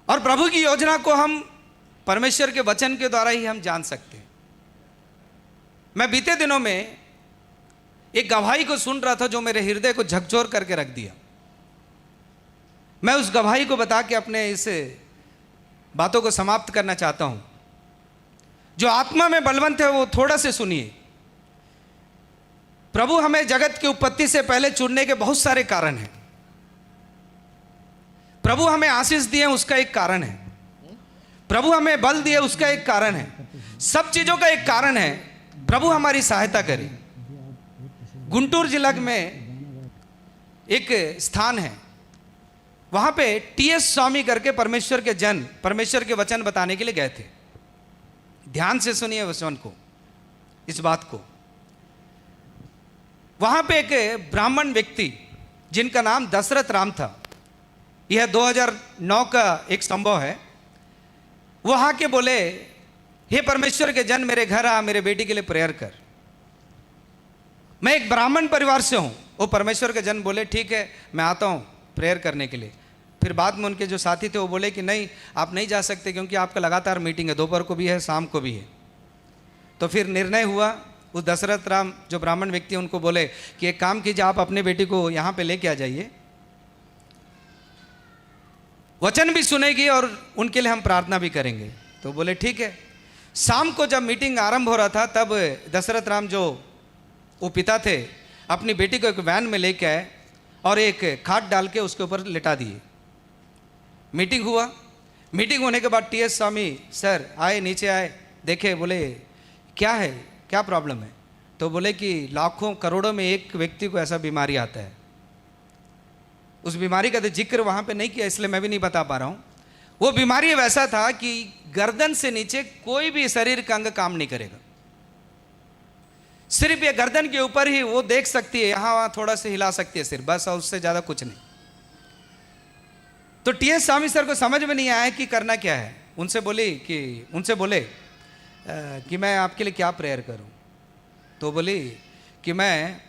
Speaker 4: और प्रभु की योजना को हम परमेश्वर के वचन के द्वारा ही हम जान सकते हैं। मैं बीते दिनों में एक गवाही को सुन रहा था जो मेरे हृदय को झकझोर करके रख दिया। मैं उस गवाही को बता के अपने इस बातों को समाप्त करना चाहता हूं। जो आत्मा में बलवंत है वो थोड़ा से सुनिए। प्रभु हमें जगत की उत्पत्ति से पहले चुनने के बहुत सारे कारण हैं। प्रभु हमें आशीष दिए उसका एक कारण है। प्रभु हमें बल दिए उसका एक कारण है। सब चीजों का एक कारण है, प्रभु हमारी सहायता करे। गुंटूर जिला में एक स्थान है, वहां पे टीएस स्वामी करके परमेश्वर के जन परमेश्वर के वचन बताने के लिए गए थे। ध्यान से सुनिए वचन को, इस बात को। वहां पे एक ब्राह्मण व्यक्ति जिनका नाम दशरथ राम था, यह 2009 का एक संभव है। वो आके बोले, हे परमेश्वर के जन मेरे घर आ, मेरे बेटी के लिए प्रेयर कर। मैं एक ब्राह्मण परिवार से हूं। वो परमेश्वर के जन बोले ठीक है मैं आता हूं प्रेयर करने के लिए। फिर बाद में उनके जो साथी थे वो बोले कि नहीं आप नहीं जा सकते क्योंकि आपका लगातार मीटिंग है, दोपहर को भी है शाम को भी है। तो फिर निर्णय हुआ, उस दशरथ राम जो ब्राह्मण व्यक्ति उनको बोले कि एक काम कीजिए, आप अपने बेटी को यहाँ पे लेके आ जाइए, वचन भी सुनेगी और उनके लिए हम प्रार्थना भी करेंगे। तो बोले ठीक है। शाम को जब मीटिंग आरंभ हो रहा था तब दशरथ राम जो वो पिता थे अपनी बेटी को एक वैन में लेके आए और एक खाट डाल के उसके ऊपर लिटा दिए। मीटिंग हुआ। मीटिंग होने के बाद टीएस स्वामी सर आए, नीचे आए, देखे, बोले क्या है, क्या प्रॉब्लम है? तो बोले कि लाखों करोड़ों में एक व्यक्ति को ऐसा बीमारी आता है। उस बीमारी का तो जिक्र वहाँ पे नहीं किया इसलिए मैं भी नहीं बता पा रहा हूँ। वो बीमारी वैसा था कि गर्दन से नीचे कोई भी शरीर का अंग काम नहीं करेगा, सिर्फ ये गर्दन के ऊपर ही वो देख सकती है, यहाँ वहाँ थोड़ा सा हिला सकती है सिर, बस, और उससे ज़्यादा कुछ नहीं। तो टीएस स्वामी सर को समझ में नहीं आया कि करना क्या है। उनसे बोले कि मैं आपके लिए क्या प्रेयर करूं? तो बोली कि मैं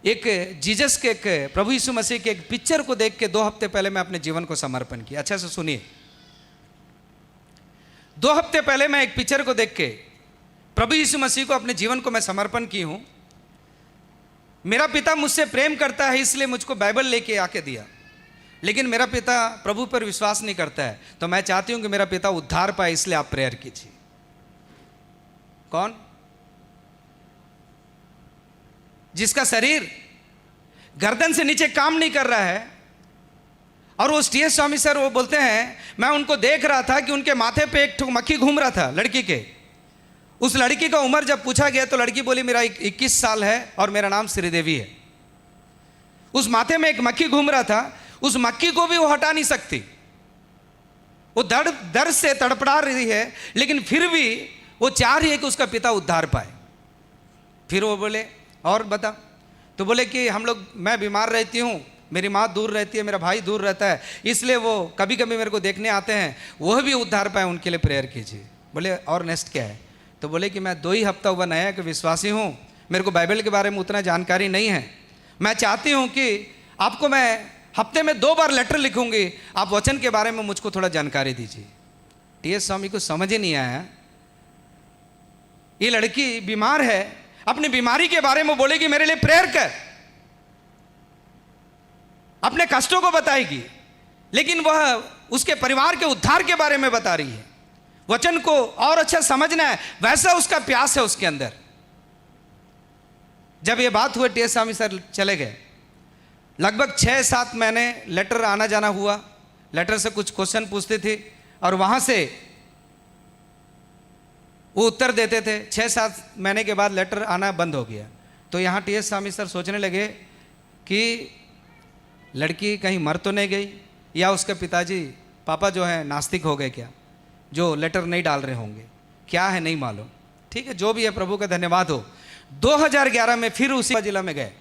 Speaker 4: एक जीसस के एक प्रभु यीशु मसीह के एक पिक्चर को देख के 2 हफ्ते पहले मैं अपने जीवन को समर्पण किया। अच्छा से सुनिए, 2 हफ्ते पहले मैं एक पिक्चर को देख के प्रभु यीशु मसीह को अपने जीवन को मैं समर्पण की हूं। मेरा पिता मुझसे प्रेम करता है इसलिए मुझको बाइबल लेके आके दिया।
Speaker 5: लेकिन मेरा पिता प्रभु पर विश्वास नहीं करता है, तो मैं चाहती हूं कि मेरा पिता उद्धार पाए, इसलिए आप प्रेयर कीजिए। कौन? जिसका शरीर गर्दन से नीचे काम नहीं कर रहा है। और वो टीएस स्वामी सर वो बोलते हैं, मैं उनको देख रहा था कि उनके माथे पे एक मक्खी घूम रहा था लड़की के। उस लड़की का उम्र जब पूछा गया तो लड़की बोली मेरा 21 साल है और मेरा नाम श्रीदेवी है। उस माथे में एक मक्खी घूम रहा था, उस मक्खी को भी वो हटा नहीं सकती, वो दर्द से तड़पड़ा रही है, लेकिन फिर भी वो चाह रही है कि उसका पिता उद्धार पाए। फिर वो बोले और बता, तो बोले कि हम लोग, मैं बीमार रहती हूँ, मेरी माँ दूर रहती है, मेरा भाई दूर रहता है, इसलिए वो कभी कभी मेरे को देखने आते हैं, वह भी उद्धार पाए, उनके लिए प्रेयर कीजिए। बोले और नेक्स्ट क्या है? तो बोले कि मैं 2 ही हफ्ता हुआ नया कि विश्वासी हूँ, मेरे को बाइबल के बारे में उतना जानकारी नहीं है, मैं चाहती हूँ कि आपको मैं हफ्ते में 2 बार लेटर लिखूंगी, आप वचन के बारे में मुझको थोड़ा जानकारी दीजिए। टीएस स्वामी को समझ ही नहीं आया, ये लड़की बीमार है, अपनी बीमारी के बारे में बोलेगी मेरे लिए प्रेयर कर, अपने कष्टों को बताएगी, लेकिन वह उसके परिवार के उद्धार के बारे में बता रही है। वचन को और अच्छा समझना है, वैसा उसका प्यास है उसके अंदर। जब ये बात हुई, टीएस स्वामी सर चले गए। लगभग 6-7 महीने लेटर आना जाना हुआ, लेटर से कुछ क्वेश्चन पूछते थे और वहां से वो उत्तर देते थे। 6-7 महीने के बाद लेटर आना बंद हो गया। तो यहाँ टीएस स्वामी सर सोचने लगे कि लड़की कहीं मर तो नहीं गई, या उसके पिताजी पापा जो है नास्तिक हो गए क्या, जो लेटर नहीं डाल रहे होंगे, क्या है नहीं मालूम। ठीक है, जो भी है, प्रभु का धन्यवाद हो। 2011 में फिर उसी जिला में गए,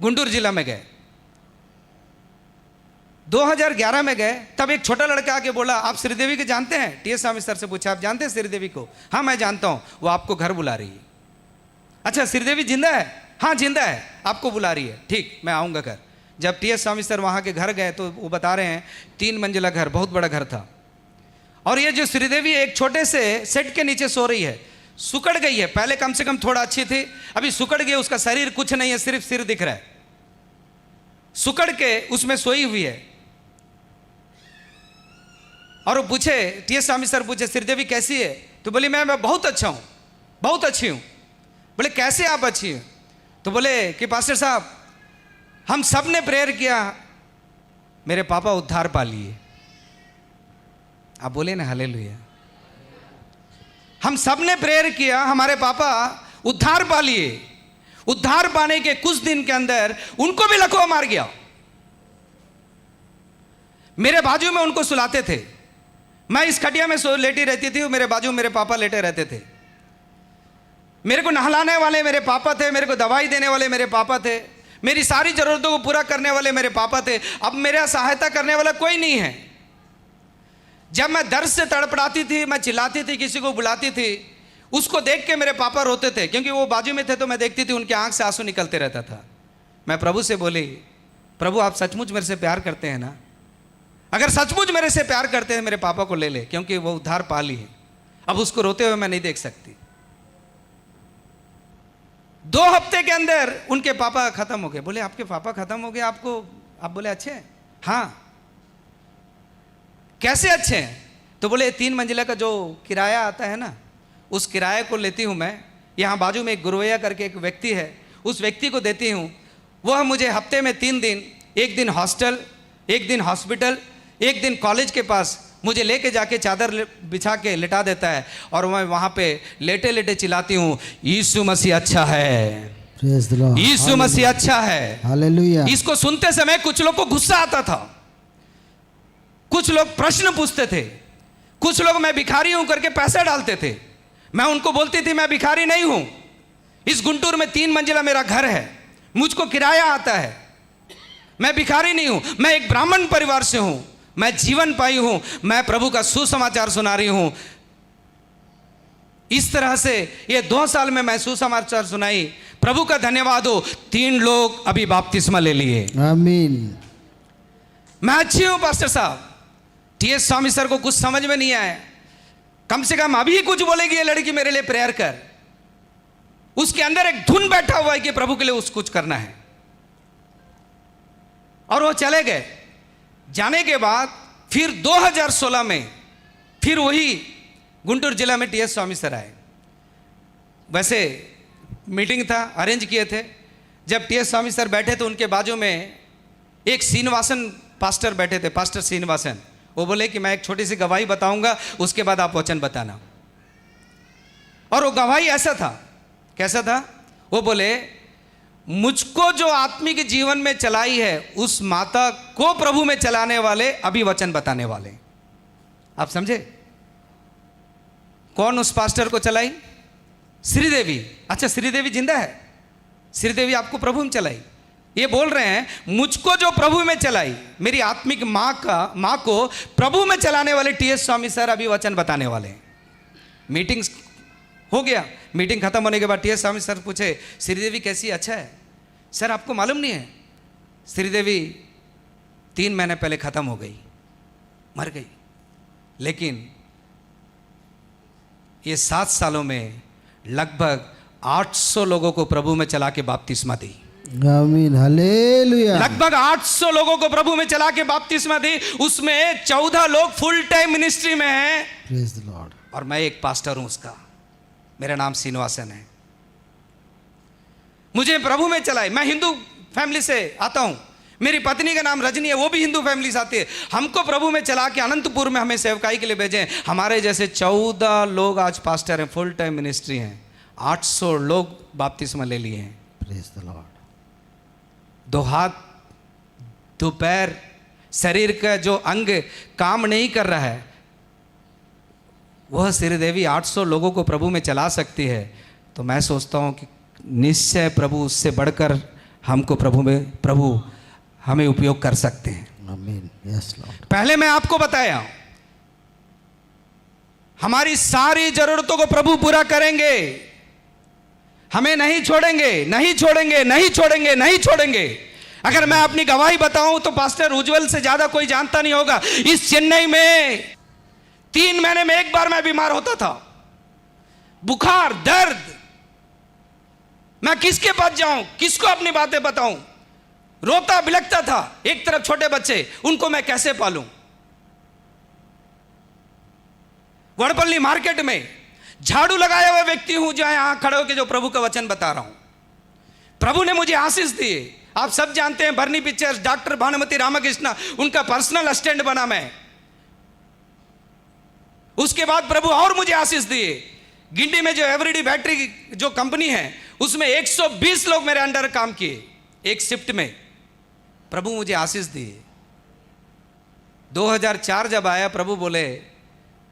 Speaker 5: गुंटूर जिला में गए। 2011 में गए, तब एक छोटा लड़का आके बोला आप श्रीदेवी को जानते हैं? टीएस स्वामी सर से पूछा आप जानते हैं श्रीदेवी को? हाँ मैं जानता हूं, वो आपको घर बुला रही है। अच्छा श्रीदेवी जिंदा है? हाँ जिंदा है, आपको बुला रही है, ठीक मैं आऊँगा घर। जब टीएस स्वामी सर वहाँ के घर गए तो वो बता रहे हैं 3 मंजिला घर, बहुत बड़ा घर था। और ये जो श्रीदेवी एक छोटे से सेट के नीचे सो रही है, सुकड़ गई है, पहले कम से कम थोड़ा अच्छी थी, अभी सुकड़ गई, उसका शरीर कुछ नहीं है, सिर्फ सिर दिख रहा है, सुकड़ के उसमें सोई हुई है। और वो पूछे, टीएस स्वामी सर पूछे श्रीदेवी कैसी है? तो बोली मैं बहुत अच्छा हूँ, बहुत अच्छी हूँ। बोले कैसे आप अच्छी हैं? तो बोले कि पास्टर साहब हम सब ने प्रेयर किया, मेरे पापा उद्धार पा लिए। आप बोले ना हालेलुया। हम सब ने प्रेयर किया, हमारे पापा उद्धार पा लिए। उद्धार पाने के कुछ दिन के अंदर उनको भी लकवा मार गया। मेरे बाजू में उनको सुलाते थे, मैं इस खटिया में लेटी रहती थी, मेरे बाजू मेरे पापा लेटे रहते थे। मेरे को नहलाने वाले मेरे पापा थे, मेरे को दवाई देने वाले मेरे पापा थे, मेरी सारी जरूरतों को पूरा करने वाले मेरे पापा थे। अब मेरा सहायता करने वाला कोई नहीं है। जब मैं दर्द से तड़पड़ाती थी, मैं चिल्लाती थी, किसी को बुलाती थी, उसको देख के मेरे पापा रोते थे, क्योंकि वो बाजू में थे तो मैं देखती थी उनके आंख से आंसू निकलते रहता था। मैं प्रभु से बोली, प्रभु आप सचमुच मेरे से प्यार करते हैं ना? अगर सचमुच मेरे से प्यार करते हैं मेरे पापा को ले ले, क्योंकि वो उद्धार पा ली है, अब उसको रोते हुए मैं नहीं देख सकती। 2 हफ्ते के अंदर उनके पापा खत्म हो गए। बोले आपके पापा खत्म हो गए आपको? आप बोले अच्छे हैं? हाँ। कैसे अच्छे हैं? तो बोले 3 मंजिला का जो किराया आता है ना, उस किराए को लेती हूँ मैं, यहाँ बाजू में एक गुरुवैया करके एक व्यक्ति है, उस व्यक्ति को देती हूँ, वह मुझे हफ्ते में 3 दिन, एक दिन हॉस्टल, एक दिन हॉस्पिटल, एक दिन कॉलेज के पास मुझे लेके जाके चादर बिछा के लिटा देता है, और मैं वहाँ पे लेटे लेटे चिल्लाती हूँ यीशु मसीह अच्छा है, यीशु मसीह अच्छा है, हालेलुया। इसको सुनते समय कुछ लोग को गुस्सा आता था, कुछ लोग प्रश्न पूछते थे, कुछ लोग मैं भिखारी हूं करके पैसे डालते थे। मैं उनको बोलती थी मैं भिखारी नहीं हूं, इस गुंटूर में 3 मंजिला मेरा घर है, मुझको किराया आता है, मैं भिखारी नहीं हूं, मैं एक ब्राह्मण परिवार से हूं, मैं जीवन पाई हूं, मैं प्रभु का सुसमाचार सुना रही हूं। इस तरह से ये 2 साल में मैं सुसमाचार सुनाई। प्रभु का धन्यवाद हो, 3 लोग अभी बपतिस्मा ले लिए।
Speaker 3: आमीन।
Speaker 5: मैं अच्छी हूं पास्टर साहब। टीएस स्वामी सर को कुछ समझ में नहीं आया, कम से कम अभी कुछ बोलेगी ये लड़की मेरे लिए प्रेयर कर। उसके अंदर एक धुन बैठा हुआ है कि प्रभु के लिए कुछ करना है। और वो चले गए। जाने के बाद फिर 2016 में फिर वही गुंटूर जिला में टीएस स्वामी सर आए। वैसे मीटिंग था, अरेंज किए थे। जब टीएस स्वामी सर बैठे तो उनके बाजू में एक श्रीनिवासन पास्टर बैठे थे, पास्टर श्रीनिवासन। वो बोले कि मैं एक छोटी सी गवाही बताऊंगा, उसके बाद आप वचन बताना। और वो गवाही ऐसा था, कैसा था? वो बोले मुझको जो आत्मिक जीवन में चलाई है उस माता को प्रभु में चलाने वाले अभी वचन बताने वाले। आप समझे? कौन उस पास्टर को चलाई? श्रीदेवी। अच्छा, श्रीदेवी जिंदा है? श्रीदेवी आपको प्रभु में चलाई। ये बोल रहे हैं मुझको जो प्रभु में चलाई, मेरी आत्मिक माँ को प्रभु में चलाने वाले टीएस स्वामी सर अभी वचन बताने वाले हैं। मीटिंग हो गया। मीटिंग खत्म होने के बाद टीएस स्वामी सर पूछे, श्रीदेवी कैसी? अच्छा है। सर आपको मालूम नहीं है, श्रीदेवी 3 महीने पहले खत्म हो गई, मर गई। लेकिन ये 7 सालों में लगभग 800 लोगों को प्रभु में चला के बपतिस्मा दी।
Speaker 3: आमीन, हालेलुया।
Speaker 5: लगभग 800 लोगों को प्रभु में चला के बपतिस्मा दी। उसमें 14 लोग फुल टाइम मिनिस्ट्री में हैं।
Speaker 3: Praise the Lord.
Speaker 5: और मैं एक पास्टर हूं उसका। मेरा नाम श्रीनिवासन है। मुझे प्रभु में चलाए। मैं हिंदू फैमिली से आता हूं। मेरी पत्नी का नाम रजनी है, वो भी हिंदू फैमिली से आती है। हमको प्रभु में चला के अनंतपुर में हमें सेवकाई के लिए भेजे। हमारे जैसे 14 लोग आज पास्टर हैं, फुल टाइम मिनिस्ट्री हैं। 800 लोग बपतिस्मा ले लिए हैं।
Speaker 3: Praise the Lord.
Speaker 5: 2 हाथ 2 पैर, शरीर का जो अंग काम नहीं कर रहा है, वह श्रीदेवी 800 लोगों को प्रभु में चला सकती है। तो मैं सोचता हूं कि निश्चय प्रभु उससे बढ़कर हमको प्रभु हमें उपयोग कर सकते हैं।
Speaker 3: आमीन, यस लॉर्ड।
Speaker 5: पहले मैं आपको बताया हमारी सारी जरूरतों को प्रभु पूरा करेंगे। हमें नहीं छोड़ेंगे, नहीं छोड़ेंगे, नहीं छोड़ेंगे, नहीं छोड़ेंगे। अगर मैं अपनी गवाही बताऊं तो पास्टर उज्जवल से ज्यादा कोई जानता नहीं होगा। इस चेन्नई में 3 महीने में एक बार मैं बीमार होता था, बुखार, दर्द। मैं किसके पास जाऊं, किसको अपनी बातें बताऊं? रोता बिलखता था। एक तरफ छोटे बच्चे, उनको मैं कैसे पालूं? वड़पल्ली मार्केट में झाड़ू लगाया हुआ व्यक्ति हूं, जो यहां खड़े होकर जो प्रभु का वचन बता रहा हूं। प्रभु ने मुझे आशीष दिए। आप सब जानते हैं बर्नी पिक्चर्स, डॉक्टर भानुमति रामकृष्ण, उनका पर्सनल असिस्टेंट बना मैं। उसके बाद प्रभु और मुझे आशीष दिए। गिंडी में जो एवरीडी बैटरी जो कंपनी है, उसमें 120 लोग मेरे अंडर काम किए एक शिफ्ट में। प्रभु मुझे आशीष दिए। 2004 जब आया, प्रभु बोले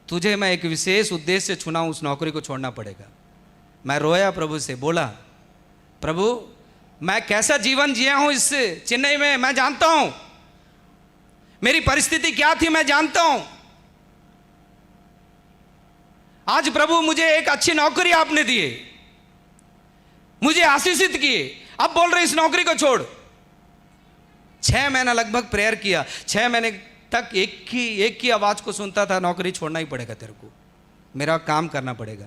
Speaker 5: तुझे मैं एक विशेष उद्देश्य से चुना हूं, उस नौकरी को छोड़ना पड़ेगा। मैं रोया प्रभु से, बोला प्रभु मैं कैसा जीवन जिया हूं इस चेन्नई में, मैं जानता हूं मेरी परिस्थिति क्या थी, मैं जानता हूं। आज प्रभु मुझे एक अच्छी नौकरी आपने दिए, मुझे आशीषित किए। अब बोल रहे इस नौकरी को छोड़। 6 महीना लगभग प्रेयर किया। 6 महीने तक एक ही आवाज को सुनता था, नौकरी छोड़ना ही पड़ेगा तेरे को, मेरा काम करना पड़ेगा।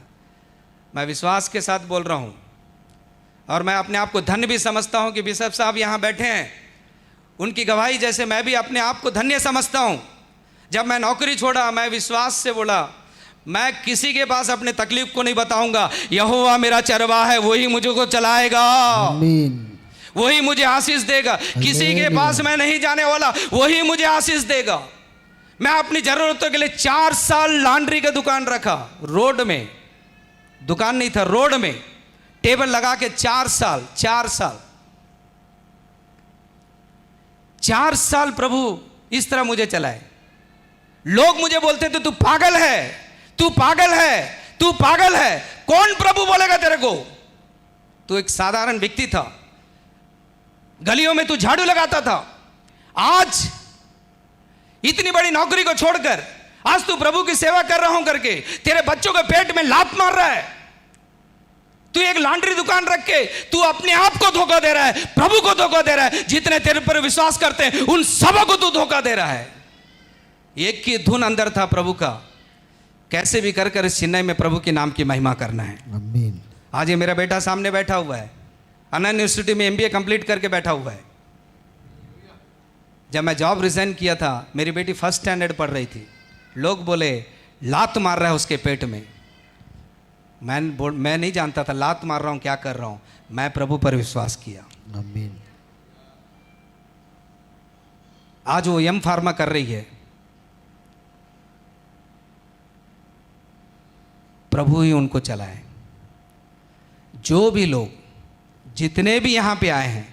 Speaker 5: मैं विश्वास के साथ बोल रहा हूं और मैं अपने आप को धन्य भी समझता हूं कि बिशप साहब यहां बैठे हैं। उनकी गवाही जैसे मैं भी अपने आप को धन्य समझता हूं। जब मैं नौकरी छोड़ा, मैं विश्वास से बोला मैं किसी के पास अपने तकलीफ को नहीं बताऊंगा। यहोवा मेरा चरवाहा है, वही मुझे को चलाएगा,
Speaker 3: आमीन,
Speaker 5: वही मुझे आशीष देगा। किसी के पास मैं नहीं जाने वाला, वही मुझे आशीष देगा। मैं अपनी जरूरतों के लिए 4 साल लॉन्ड्री का दुकान रखा। रोड में दुकान नहीं था, रोड में टेबल लगा के 4 साल 4 साल प्रभु इस तरह मुझे चलाए। लोग मुझे बोलते थे तू पागल है, तू पागल है, तू पागल है। कौन प्रभु बोलेगा तेरे को? तू एक साधारण व्यक्ति था, गलियों में तू झाड़ू लगाता था। आज इतनी बड़ी नौकरी को छोड़कर आज तू प्रभु की सेवा कर रहा हूं करके तेरे बच्चों के पेट में लात मार रहा है। तू एक लॉन्ड्री दुकान रख के तू अपने आप को धोखा दे रहा है, प्रभु को धोखा दे रहा है। जितने तेरे पर विश्वास करते हैं उन सबों को तू धोखा दे रहा है। एक की धुन अंदर था प्रभु का, कैसे भी कर कर इस चेन्नई में प्रभु के नाम की महिमा करना है।
Speaker 3: आमीन।
Speaker 5: आज ये मेरा बेटा सामने बैठा हुआ है, अन्ना यूनिवर्सिटी में MBA कंप्लीट करके बैठा हुआ है।
Speaker 4: जब मैं जॉब रिजाइन किया था, मेरी बेटी फर्स्ट स्टैंडर्ड पढ़ रही थी, लोग बोले लात मार रहा है उसके पेट में। मैं नहीं जानता था लात मार रहा हूँ क्या कर रहा हूँ, मैं प्रभु पर विश्वास किया।
Speaker 3: आमीन।
Speaker 4: आज वो एम फार्मा कर रही है, प्रभु ही उनको चलाए। जो भी लोग जितने भी यहाँ पे आए हैं,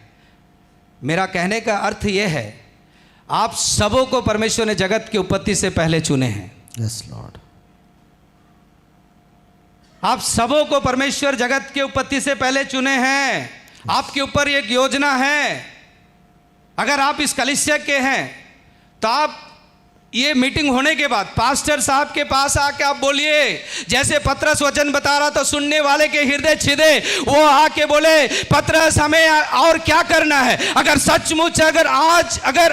Speaker 4: मेरा कहने का अर्थ यह है, आप सबों को परमेश्वर ने जगत की उत्पत्ति से पहले चुने हैं।
Speaker 3: Yes Lord.
Speaker 4: आप सबों को परमेश्वर जगत की उत्पत्ति से पहले चुने हैं। आपके ऊपर एक योजना है। अगर आप इस कलीसिया के हैं तो आप ये मीटिंग होने के बाद पास्टर साहब के पास आके आप बोलिए, जैसे पतरस वचन बता रहा था, सुनने वाले के हृदय छिदे, वो आके बोले पतरस हमें और क्या करना है। अगर सचमुच अगर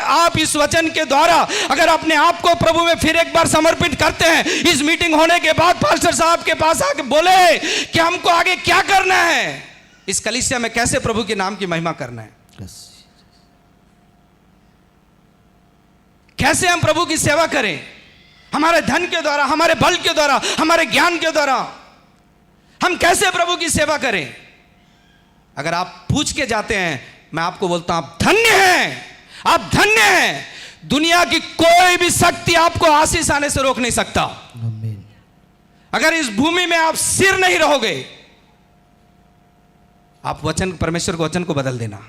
Speaker 4: आप इस वचन के द्वारा अगर अपने आप को प्रभु में फिर एक बार समर्पित करते हैं, इस मीटिंग होने के बाद पास्टर साहब के पास आके बोले कि हमको आगे क्या करना है, इस कलीसिया में कैसे प्रभु के नाम की महिमा करना है, कैसे हम प्रभु की सेवा करें, हमारे धन के द्वारा, हमारे बल के द्वारा, हमारे ज्ञान के द्वारा हम कैसे प्रभु की सेवा करें। अगर आप पूछ के जाते हैं, मैं आपको बोलता हूं आप धन्य हैं, आप धन्य हैं। दुनिया की कोई भी शक्ति आपको आशीष आने से रोक नहीं सकता।
Speaker 3: आमीन।
Speaker 4: अगर इस भूमि में आप सिर नहीं रहोगे, आप वचन, परमेश्वर के वचन को बदल देना,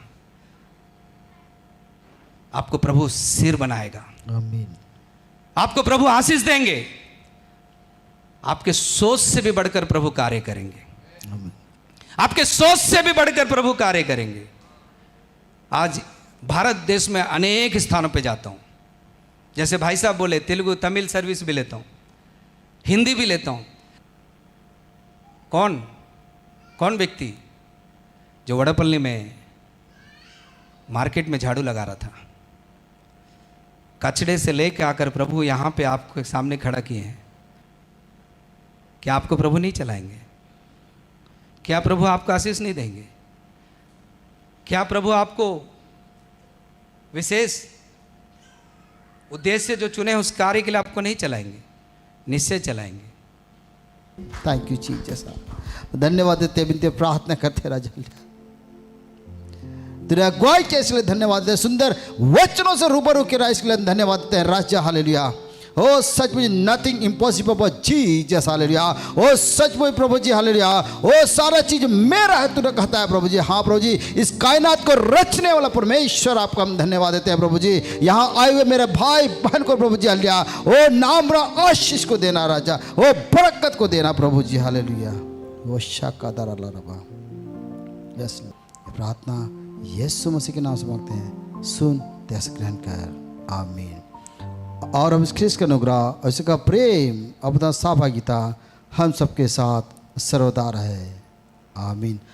Speaker 4: आपको प्रभु सिर बनाएगा।
Speaker 3: आमीन।
Speaker 4: आपको प्रभु आशीष देंगे। आपके सोच से भी बढ़कर प्रभु कार्य करेंगे।
Speaker 3: आमीन।
Speaker 4: आपके सोच से भी बढ़कर प्रभु कार्य करेंगे। आज भारत देश में अनेक स्थानों पे जाता हूं, जैसे भाई साहब बोले तेलुगु तमिल सर्विस भी लेता हूं, हिंदी भी लेता हूं। कौन व्यक्ति जो वड़पल्ली में मार्केट में झाड़ू लगा रहा था, कचड़े से लेकर आकर प्रभु यहाँ पे आपके सामने खड़ा किए हैं, क्या आपको प्रभु नहीं चलाएंगे? क्या प्रभु आपको आशीष नहीं देंगे? क्या प्रभु आपको विशेष उद्देश्य जो चुने उस कार्य के लिए आपको नहीं चलाएंगे? निश्चय चलाएंगे।
Speaker 3: Thank you Jesus. धन्यवाद देते बिनते प्रार्थना करते राजा, तेरे अगुवाई के इसलिए धन्यवाद देते, सुंदर वचनों से रूबरू के रहा इसके लिए धन्यवाद देते हैं राजा। हालेलुया। ओ सचमुच nothing impossible for Jesus. Hallelujah. ओ सचमुच प्रभु जी, हालेलुया। ओ सारा चीज मेरा है तूने कहता है प्रभु जी। हाँ प्रभु जी, इस कायनात को रचने वाला परमेश्वर आपको हम धन्यवाद देते हैं प्रभु जी। यहाँ आए हुए मेरे भाई बहन को प्रभु जी, हालेलुया, ओ नामरा आशीष को देना राजा, ओ बरकत को देना प्रभु जी। हालेलुया। वो शाका दर अल्लाह रबा। यस, प्रार्थना यीशु मसीह के नाम से मांगते हैं, सुन दया ग्रहण कर। आमीन। और अब इस ख्रिस्त का अनुग्रह और इसका प्रेम अपना सहभागिता हम सबके साथ सर्वदा रहे। आमीन।